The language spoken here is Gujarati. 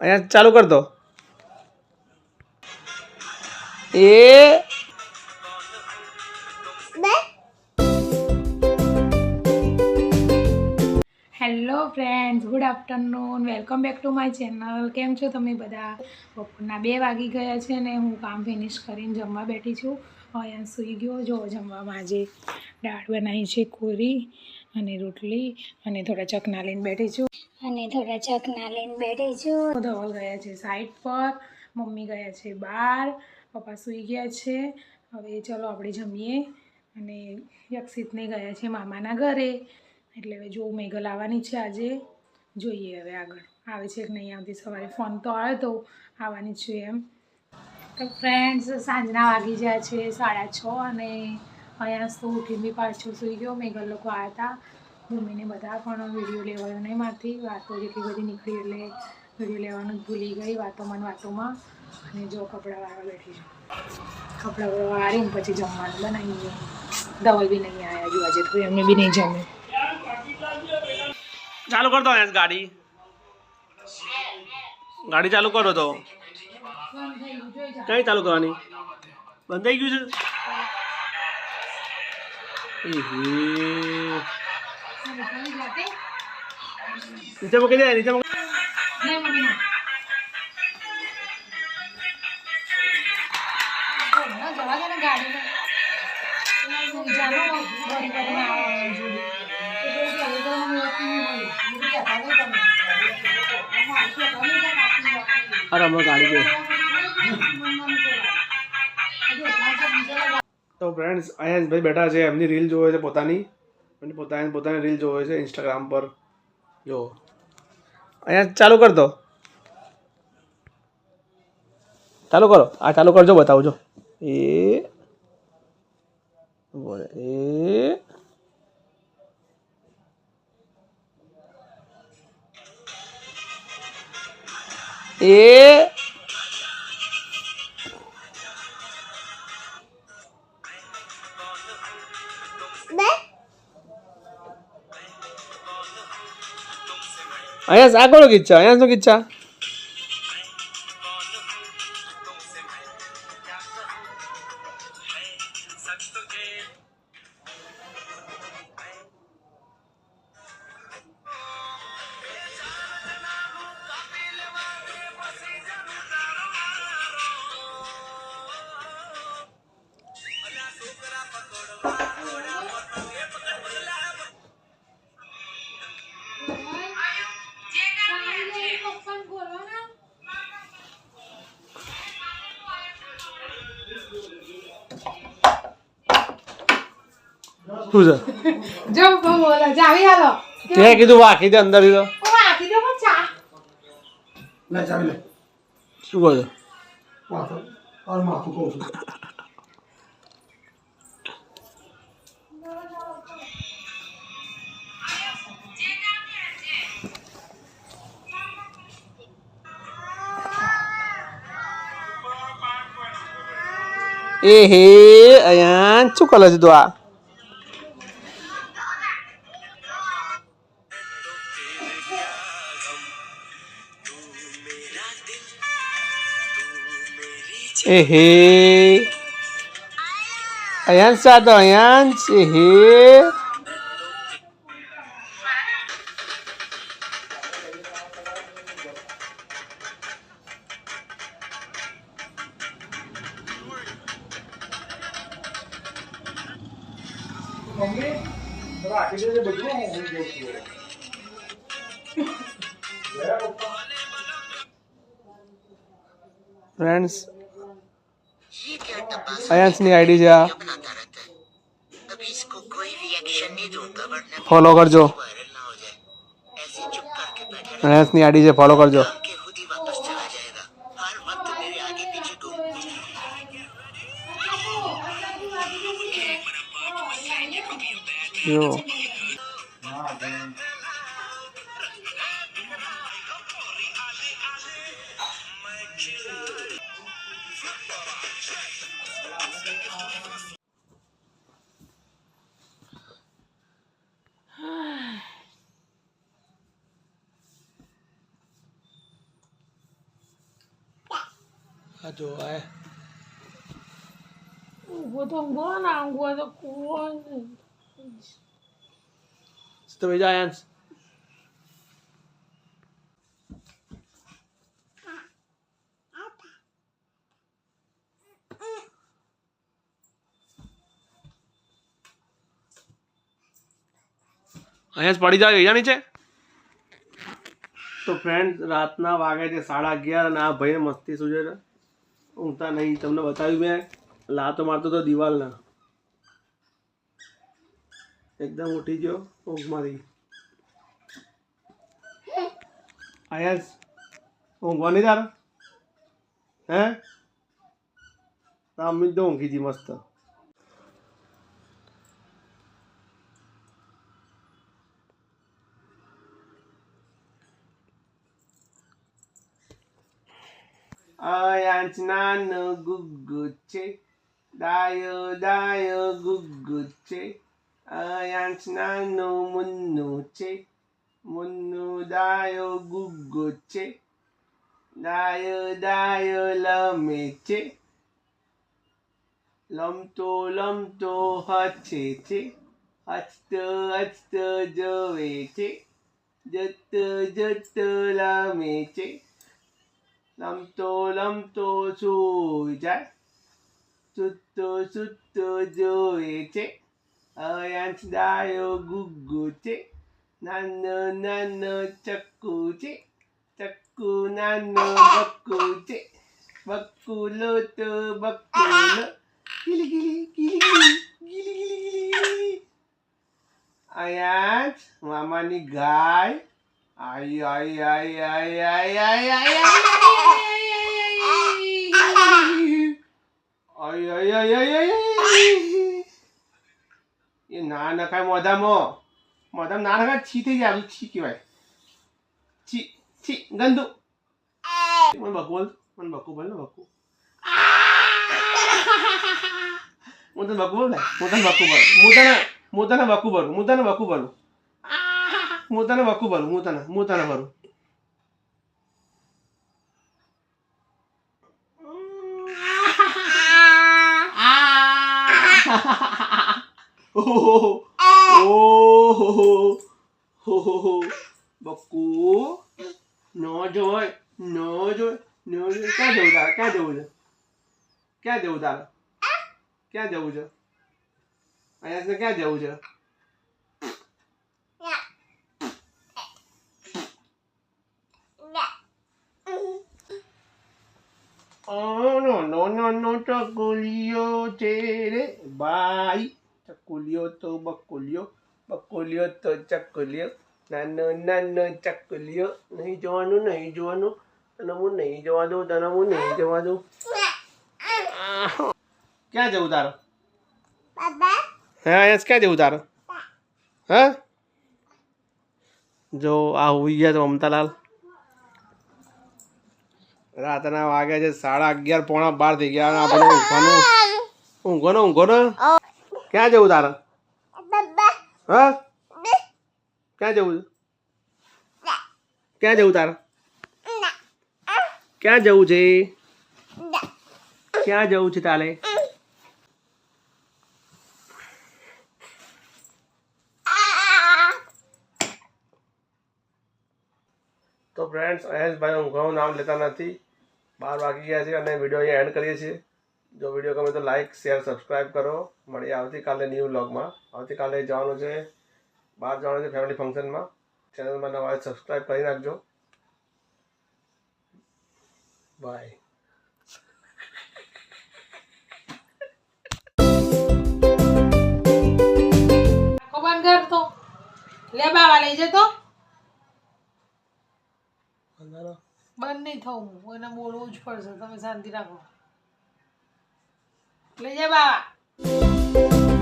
અહીંયા ચાલુ કર દો એ hello friends, good afternoon. Welcome back to my channel. કેમ છો તમે બધા? બપોરના 2 વાગી ગયા છે ને હું કામ ફિનિશ કરીને જમવા બેઠી છું. અહીંયા સૂઈ ગયો. જો જમવામાં આજે દાળ બનાવી છે, કોરી અને રોટલી અને થોડા ચકના લઈને બેઠી છું. ધવલ ગયા છે સાઈડ પર, મમ્મી ગયા છે બહાર, પપ્પા સૂઈ ગયા છે. હવે ચલો આપણે જમીએ. અને યક્ષિતને ગયા છે મામાના ઘરે, એટલે હવે જો મેઘલ આવવાની છે આજે. જોઈએ હવે આગળ આવે છે કે નહીં આવતી. સવારે ફોન તો આવ્યો તો આવવાની છું એમ. તો ફ્રેન્ડ્સ, સાંજના વાગી ગયા છે 6:30 અને અહીંયા તો ઉઠીને બી પાછો સૂઈ ગયો. મેઘલ લોકો આવ્યા હતા, મમ્મીને બધા, પણ વિડીયો લેવાયો નહીં મારથી. વાતો જેટલી બધી નીકળી એટલે વિડીયો લેવાનું જ ભૂલી ગઈ વાતોમાં. અને જો કપડાં વાળવા બેઠી છું. કપડાં વાળીને પછી જમવાનું બનાવીએ. ધવલ બી નહીં આવ્યા હજુ આજે, તો એમને બી નહીં જમે. ચાલુ કર દો અહીંયા ગાડી ચાલુ કરો તો. કઈ ચાલુ કરવાની? બંધ થઈ ગયું છે. નીચે મૂકી દે, નીચે મૂકી. અરે અમે ગાડી ગઈ. તો ફ્રેન્ડ્સ, અહીંયા ભાઈ બેઠા છે, એમની રીલ જોવે છે પોતાની રીલ જોવે છે ઇન્સ્ટાગ્રામ પર. જો અહીંયા ચાલુ કર દો. ચાલુ કરો. આ ચાલુ કરજો, બતાવજો. એ અહીંયા આગળ કિચ્છા, અહીંયા શું કિચ્છા? શું છે? જો બોલો, ચાવી હાલો. તે કીધું વાખી દે અંદર દીધો. વાખી દો પણ ચા. લે ચાવી લે. શું કહો છો? માથું કહું છું. એ હે અહીંયા શું કરે છે તું? આ એ હે અહીંયા સાતો અહીંયા એ હે ફ્રેન્ડ્સ, અયાંશની આઈડી છે આ. ફોલો કરજો. અયાંશની આઈડી છે, ફોલો કરજો. જો આ જો આ ઊંઘો તો ઊંઘો ના ઊંઘો તો કોણ તો બીજા આયાંશ અહીંયા જ પડી જાય અહીંયા નીચે. તો ફ્રેન્ડ રાતના વાગે છે 11:30 અને આ ભાઈને મસ્તી સૂજે છે, ઊંઘતા નહીં. તમને બતાવ્યું મેં લાતો મારતો તો દિવાલના, એકદમ ઉઠી ગયો ઊંઘમાંથી. આયાસ ઊંઘવાની તાર હે મમ્મી તો ઊંઘી હતી મસ્ત. આયાંચ નાનો ગુગ્ગુ છે, ડાયો ડાયો ગુગ્ગુ છે. આયાંચ નાનો મુન્નુ છે, મુન્નુ ડાયો ગુગ્ગુ છે. ડાયો ડાયો લમે છે, લમતો હચે છે. હચતો જોવે છે, જતો લમે છે. લમતો સૂઈ જાય, સૂતો જોવે છે. આયાંચ ડાયો ગુગ્ગુ છે, નાનો ચક્કુ છે. ચક્કુ નાનો બક્કુ છે, બક્કુલો તો બક્કુલો. ગીલી ગીલી ગીલી ગીલી ગીલી. આયાંચ મામાની ગાય. આઈ આઈ આઈ આઈ આઈ આઈ આઈ આઈ. એ ના નખાય મોઢામાં ના નખાય, છી થઈ જાય. છી કહેવાય, છી છી ગંદુ. મને બકુ બોલ ને બકુ. હું તને બકુ બોલ ને હું તને બકુ બોલ. હું તને બકુ બોલું. હું તને બકુ ભરું. બકુ નો જોય. ક્યાં જવું તારે? ક્યાં જવું છે? અહીંયા ક્યાં જવું છે? નો ચકુલિયો છે રે ભાઈ. ચકુલિયો તો બકુલિયો, બકુલિયો તો ચકુલિયો. નાનો ચકુલિયો. નહીં જોવાનું તને હું નહીં જવા દઉં. ક્યાં જવું તારે? હે અહીંયા ક્યાં જવું તારે? હા જો આ હોઈ ગયા તો મમતાલાલ. રાતના વાગ્યા છે 11:30 પોણા 12 થઈ ગયા. આપણે ઊંઘવાનો. ક્યાં જવું તારે? હા ક્યાં જવું છે? ક્યાં જવું તારે? ક્યાં જવું છે? ક્યાં જવું છે તારે? તો ફ્રેન્ડ્સ અહેશભાઈ ઊંઘવાનું નામ લેતા નથી. 12 વાગી ગયા છે અને વિડીયો અહીંયા એન્ડ કરીએ છીએ. જો વિડીયો ગમે તો લાઇક શેર સબસ્ક્રાઈબ કરો. મળીએ આવતીકાલે ન્યૂ વ્લોગમાં. આવતીકાલે જવાનું છે, બહાર જવાનું છે ફેમિલી ફંક્શનમાં. ચેનલમાં નવા હોય સબસ્ક્રાઈબ કરી નાખજો. બાય. બંધ કર તો લે બાવા લઈ જતો. બંધ નહીં થવું, એને બોલવું જ પડશે. તમે શાંતિ રાખો. લઈ જા બાવા.